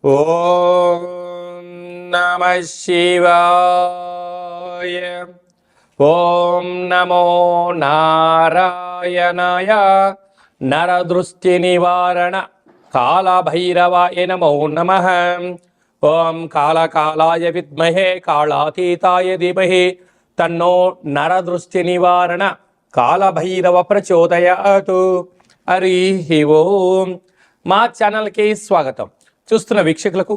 ఓం నమః శివాయ. ఓం నమో నారాయణాయ. నరదృష్టి నివారణ కాళభైరవాయ నమో నమః. ఓం కాళకాలాయ విద్మహే కాళాతీతాయ ధీమహి తన్నో నరదృష్టి నివారణ కాళభైరవ ప్రచోదయాతు. హరి ఓం. మా ఛానల్కి స్వాగతం. చూస్తున్న వీక్షకులకు,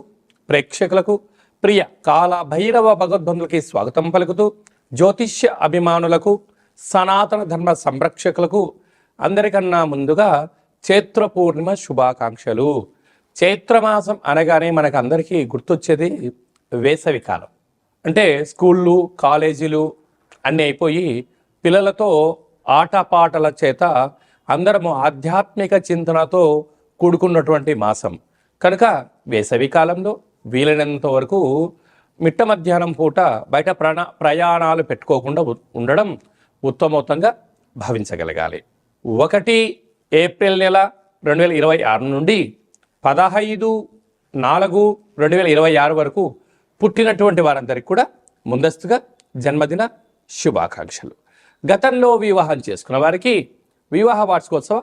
ప్రేక్షకులకు, ప్రియ కాళభైరవ భగవద్బంధులకి స్వాగతం పలుకుతూ, జ్యోతిష్య అభిమానులకు, సనాతన ధర్మ సంరక్షకులకు అందరికన్నా ముందుగా చైత్ర పూర్ణిమ శుభాకాంక్షలు. చైత్రమాసం అనగానే మనకు అందరికీ గుర్తొచ్చేది వేసవి కాలం. అంటే స్కూళ్ళు, కాలేజీలు అన్నీ అయిపోయి పిల్లలతో ఆటపాటల చేత అందరము ఆధ్యాత్మిక చింతనతో కూడుకున్నటువంటి మాసం కనుక వేసవి కాలంలో వీలైనంత వరకు మిట్ట మధ్యాహ్నం పూట బయట ప్రయాణాలు పెట్టుకోకుండా ఉండడం ఉత్తమోత్తంగా భావించగలగాలి. 1 ఏప్రిల్ నెల 2026 నుండి 15/4/2026 వరకు పుట్టినటువంటి వారందరికీ కూడా ముందస్తుగా జన్మదిన శుభాకాంక్షలు. గతంలో వివాహం చేసుకున్న వారికి వివాహ వార్షికోత్సవ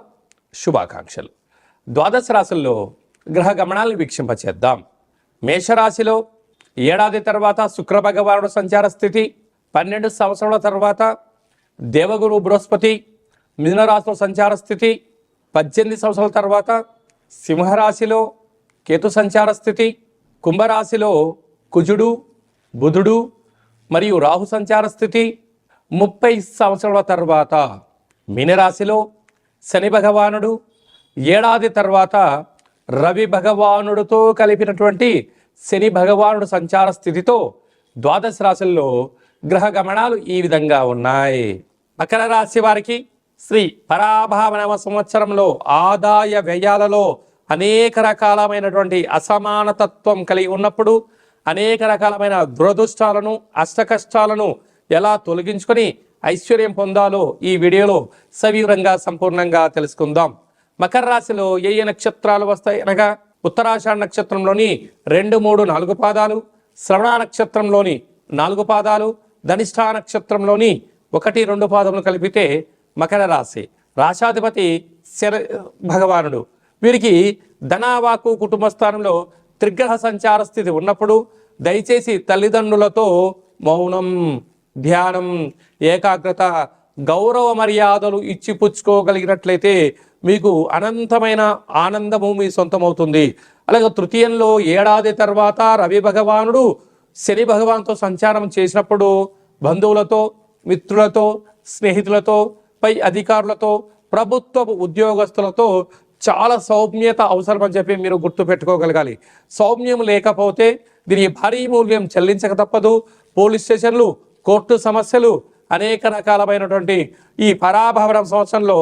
శుభాకాంక్షలు. ద్వాదశ రాశుల్లో గ్రహ గమనాలను వీక్షింపచేద్దాం. మేషరాశిలో ఏడాది తర్వాత శుక్ర భగవానుడు సంచార స్థితి, 12 సంవత్సరాల తర్వాత దేవగురు బృహస్పతి మిథునరాశిలో సంచార స్థితి, 18 సంవత్సరాల తర్వాత సింహరాశిలో కేతు సంచార స్థితి, కుంభరాశిలో కుజుడు బుధుడు మరియు రాహు సంచార స్థితి, 30 సంవత్సరాల తర్వాత మీనరాశిలో శని భగవానుడు, ఏడాది తర్వాత రవి భగవానుడితో కలిపినటువంటి శని భగవానుడు సంచార స్థితితో ద్వాదశ రాశుల్లో గ్రహ గమనాలు ఈ విధంగా ఉన్నాయి. మకర రాశి వారికి శ్రీ పరాభావనవ సంవత్సరంలో ఆదాయ వ్యయాలలో అనేక రకాలమైనటువంటి అసమానతత్వం కలిగి ఉన్నప్పుడు అనేక రకాలమైన దురదృష్టాలను, అష్టకష్టాలను ఎలా తొలగించుకొని ఐశ్వర్యం పొందాలో ఈ వీడియోలో సవివరంగా సంపూర్ణంగా తెలుసుకుందాం. మకర రాశిలో ఏ నక్షత్రాలు వస్తాయి అనగా ఉత్తరాషాఢ నక్షత్రంలోని 2, 3, 4 పాదాలు, శ్రవణ నక్షత్రంలోని 4 పాదాలు, ధనిష్ఠా నక్షత్రంలోని 1, 2 పాదములు కలిపితే మకర రాశి. రాశాధిపతి శని భగవానుడు. వీరికి ధనావాకు కుటుంబ స్థానంలో త్రిగ్రహ సంచార స్థితి ఉన్నప్పుడు దయచేసి తల్లిదండ్రులతో మౌనం, ధ్యానం, ఏకాగ్రత, గౌరవ మర్యాదలు ఇచ్చి పుచ్చుకోగలిగినట్లయితే మీకు అనంతమైన ఆనందము మీ సొంతమవుతుంది. అలాగే తృతీయంలో ఏడాది తర్వాత రవి భగవానుడు శని భగవాన్తో సంచారం చేసినప్పుడు బంధువులతో, మిత్రులతో, స్నేహితులతో, పై అధికారులతో, ప్రభుత్వ ఉద్యోగస్తులతో చాలా సౌమ్యత అవసరం అని చెప్పి మీరు గుర్తుపెట్టుకోగలగాలి. సౌమ్యం లేకపోతే దీనికి భారీ మూల్యం చెల్లించక తప్పదు. పోలీస్ స్టేషన్లు, కోర్టు సమస్యలు, అనేక రకాలమైనటువంటి ఈ పరాభవనం సంవత్సరంలో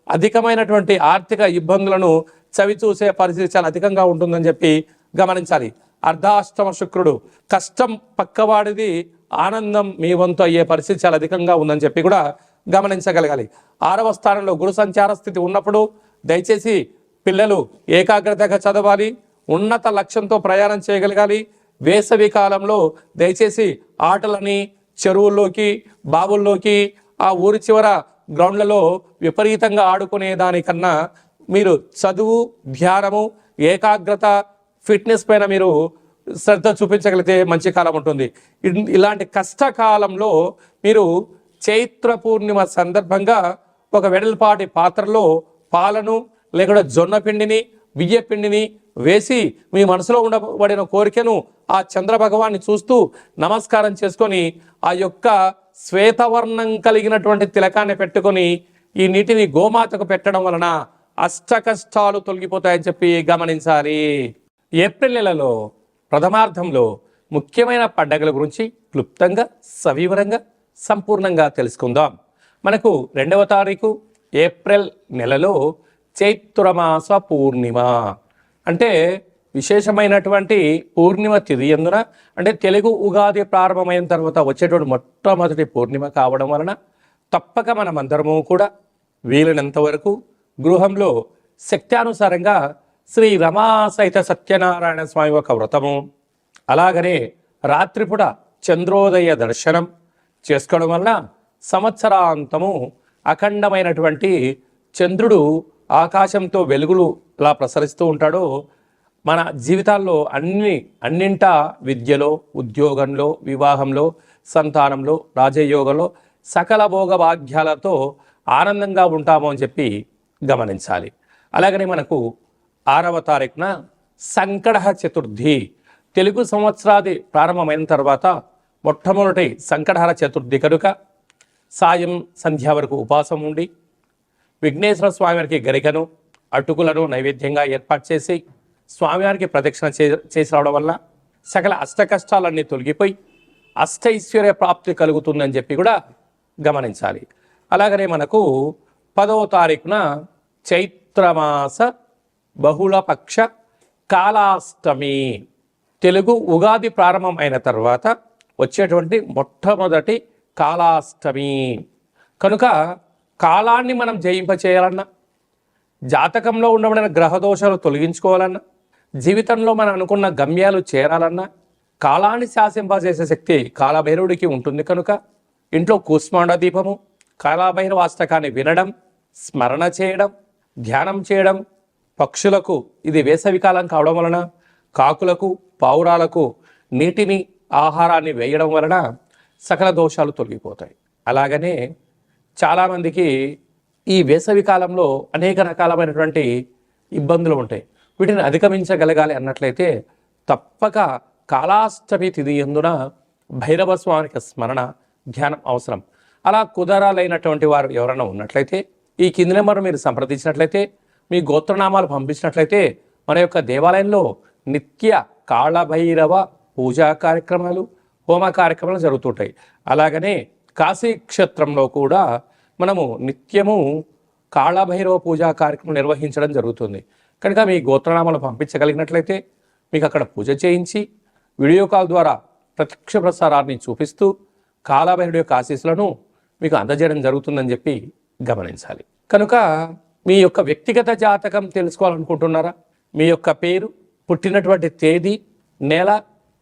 అధికమైనటువంటి ఆర్థిక ఇబ్బందులను చవిచూసే పరిస్థితి చాలా అధికంగా ఉంటుందని చెప్పి గమనించాలి. అర్ధాష్టమ శుక్రుడు, కష్టం పక్కవాడిది, ఆనందం మీ వంతు అయ్యే పరిస్థితి చాలా అధికంగా ఉందని చెప్పి కూడా గమనించగలగాలి. 6వ స్థానంలో గురు సంచార స్థితి ఉన్నప్పుడు దయచేసి పిల్లలు ఏకాగ్రతగా చదవాలి, ఉన్నత లక్ష్యంతో ప్రయాణం చేయగలగాలి. వేసవి కాలంలో దయచేసి ఆటలని చెరువుల్లోకి, బావుల్లోకి, ఆ ఊరి చివర గ్రౌండ్లలో విపరీతంగా ఆడుకునే దానికన్నా మీరు చదువు, ధ్యానము, ఏకాగ్రత, ఫిట్నెస్ పైన మీరు శ్రద్ధ చూపించగలిగితే మంచి కాలం ఉంటుంది. ఇలాంటి కష్టకాలంలో మీరు చైత్ర పూర్ణిమ సందర్భంగా ఒక వెడల్పాటి పాత్రలో పాలను లేకుండా జొన్న పిండిని, బియ్య పిండిని వేసి మీ మనసులో ఉండబడిన కోరికను ఆ చంద్ర భగవాన్ని చూస్తూ నమస్కారం చేసుకొని ఆ యొక్క శ్వేతవర్ణం కలిగినటువంటి తిలకాన్ని పెట్టుకొని ఈ నీటిని గోమాతకు పెట్టడం వలన అష్ట కష్టాలు తొలగిపోతాయని చెప్పి గమనించాలి. ఏప్రిల్ నెలలో ప్రథమార్థంలో ముఖ్యమైన పండగల గురించి క్లుప్తంగా, సవివరంగా, సంపూర్ణంగా తెలుసుకుందాం. మనకు 2వ తారీఖు ఏప్రిల్ నెలలో చైత్రమాస పూర్ణిమ అంటే విశేషమైనటువంటి పూర్ణిమ తిథి ఎందున, అంటే తెలుగు ఉగాది ప్రారంభమైన తర్వాత వచ్చేటువంటి మొట్టమొదటి పూర్ణిమ కావడం వలన తప్పక మనమందరము కూడా వీలైనంత వరకు గృహంలో శక్త్యానుసారంగా శ్రీ రమా సహిత సత్యనారాయణ స్వామి ఒక వ్రతము, అలాగనే రాత్రిపూట చంద్రోదయ దర్శనం చేసుకోవడం వల్ల సంవత్సరాంతము అఖండమైనటువంటి చంద్రుడు ఆకాశంతో వెలుగులులా ప్రసరిస్తూ ఉంటాడో మన జీవితాల్లో అన్నింటా విద్యలో, ఉద్యోగంలో, వివాహంలో, సంతానంలో, రాజయోగంలో సకల భోగ భాగ్యాలతో ఆనందంగా ఉంటాము అని చెప్పి గమనించాలి. అలాగనే మనకు 6వ తారీఖున సంకట చతుర్థి, తెలుగు సంవత్సరాది ప్రారంభమైన తర్వాత మొట్టమొదటి సంకటహర చతుర్థి కనుక సాయం సంధ్య వరకు ఉపవాసం ఉండి విఘ్నేశ్వర స్వామివారికి గరికను, అటుకులను నైవేద్యంగా ఏర్పాటు చేసి స్వామివారికి ప్రదక్షిణ చేసి రావడం వల్ల సకల అష్ట కష్టాలన్నీ తొలగిపోయి అష్టైశ్వర్య ప్రాప్తి కలుగుతుందని చెప్పి కూడా గమనించాలి. అలాగనే మనకు 10వ తారీఖున చైత్రమాస బహుళపక్ష కాలాష్టమి, తెలుగు ఉగాది ప్రారంభం అయిన తర్వాత వచ్చేటువంటి మొట్టమొదటి కాలాష్టమి కనుక కాలాన్ని మనం జయింపచేయాలన్నా, జాతకంలో ఉండబడిన గ్రహదోషాలు తొలగించుకోవాలన్నా, జీవితంలో మనం అనుకున్న గమ్యాలు చేరాలన్నా కాలాన్ని శాసింపజేసే శక్తి కాలభైరవుడికి ఉంటుంది. కనుక ఇంట్లో కూష్మాండ దీపము, కాలభైరవ అష్టకాన్ని వినడం, స్మరణ చేయడం, ధ్యానం చేయడం, పక్షులకు ఇది వేసవికాలం కావడం వలన కాకులకు, పావురాలకు నీటిని, ఆహారాన్ని వేయడం వలన సకల దోషాలు తొలగిపోతాయి. అలాగనే చాలామందికి ఈ వేసవి కాలంలో అనేక రకాలమైనటువంటి ఇబ్బందులు ఉంటాయి. వీటిని అధిగమించగలగాలి అన్నట్లయితే తప్పక కాలాష్టమి తిథి యందున భైరవ స్వామికి స్మరణ, ధ్యానం అవసరం. అలా కుదరాలైనటువంటి వారు ఎవరైనా ఉన్నట్లయితే ఈ కింది నెంబర్ మీరు సంప్రదించినట్లయితే, మీ గోత్రనామాలు పంపించినట్లయితే మన యొక్క దేవాలయంలో నిత్య కాళభైరవ పూజా కార్యక్రమాలు, హోమ కార్యక్రమాలు జరుగుతుంటాయి. అలాగనే కాశీ క్షేత్రంలో కూడా మనము నిత్యము కాళభైరవ పూజా కార్యక్రమం నిర్వహించడం జరుగుతుంది. కనుక మీ గోత్రనామాలు పంపించగలిగినట్లయితే మీకు అక్కడ పూజ చేయించి వీడియో కాల్ ద్వారా ప్రత్యక్ష ప్రసారాన్ని చూపిస్తూ కాళభైరవుడి యొక్క ఆశీస్సులను మీకు అందజేయడం జరుగుతుందని చెప్పి గమనించాలి. కనుక మీ యొక్క వ్యక్తిగత జాతకం తెలుసుకోవాలనుకుంటున్నారా? మీ యొక్క పేరు, పుట్టినటువంటి తేదీ, నెల,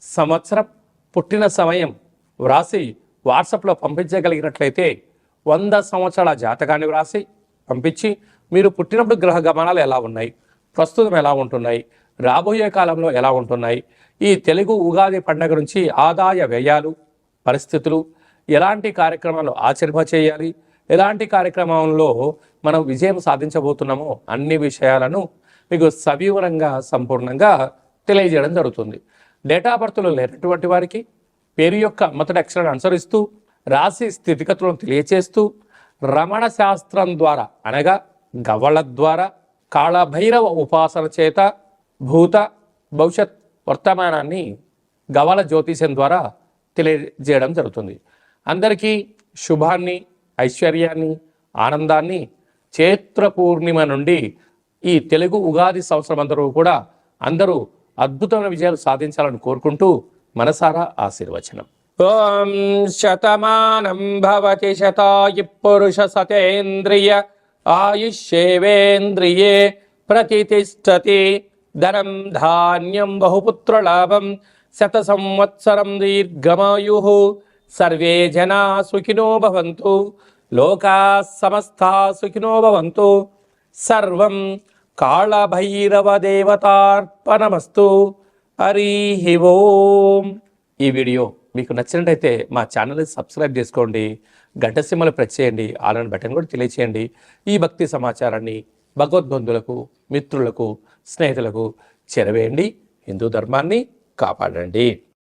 సంవత్సరం, పుట్టిన సమయం వ్రాసి వాట్సాప్లో పంపించగలిగినట్లయితే 100 సంవత్సరాల జాతకాన్ని వ్రాసి పంపించి మీరు పుట్టినప్పుడు గ్రహ గమనాలు ఎలా ఉన్నాయి, ప్రస్తుతం ఎలా ఉంటున్నాయి, రాబోయే కాలంలో ఎలా ఉంటున్నాయి, ఈ తెలుగు ఉగాది పండుగ నుంచి ఆదాయ వ్యయాలు, పరిస్థితులు, ఎలాంటి కార్యక్రమాలు ఆచరింపచేయాలి, ఎలాంటి కార్యక్రమంలో మనం విజయం సాధించబోతున్నామో అన్ని విషయాలను మీకు సవివరంగా సంపూర్ణంగా తెలియజేయడం జరుగుతుంది. డేటా బర్త్లో లేనటువంటి వారికి పేరు యొక్క మొదటి అక్షరాన్ని అనుసరిస్తూ రాశి స్థితిగతులను తెలియచేస్తూ రమణ శాస్త్రం ద్వారా అనగా గవ్వల ద్వారా కాళభైరవ ఉపాసన చేత భూత భవిష్యత్ వర్తమానాన్ని గవ్వల జ్యోతిష్యం ద్వారా తెలియజేయడం జరుగుతుంది. అందరికీ శుభాన్ని, ఐశ్వర్యాన్ని, ఆనందాన్ని చైత్ర పూర్ణిమ నుండి ఈ తెలుగు ఉగాది సంవత్సరం అందరూ అద్భుతమైన విజయాలు సాధించాలని కోరుకుంటూ మనసారా ఆశీర్వచనం. ఓం శతమానం భవతి శతాయు పురుష సతేంద్రియ ఆయుష్యేవేంద్రియే ప్రతిష్టతి ధనం ధాన్యం బహుపుత్రలాభం శత సంవత్సరం దీర్ఘమాయు సర్వే జనా సుఖినో భవంతు లోకా సమస్తా సుఖినో భవంతు సర్వం కాళభైరవ దేవతార్పణమస్తు. హరి ఓం. ఈ వీడియో మీకు నచ్చినట్టయితే మా ఛానల్ని సబ్స్క్రైబ్ చేసుకోండి, గంట సింబల్ ప్రెస్ చేయండి, ఆల్ బటన్ కూడా తెలియచేయండి. ఈ భక్తి సమాచారాన్ని భగవద్బంధులకు, మిత్రులకు, స్నేహితులకు చేరవేయండి. హిందూ ధర్మాన్ని కాపాడండి.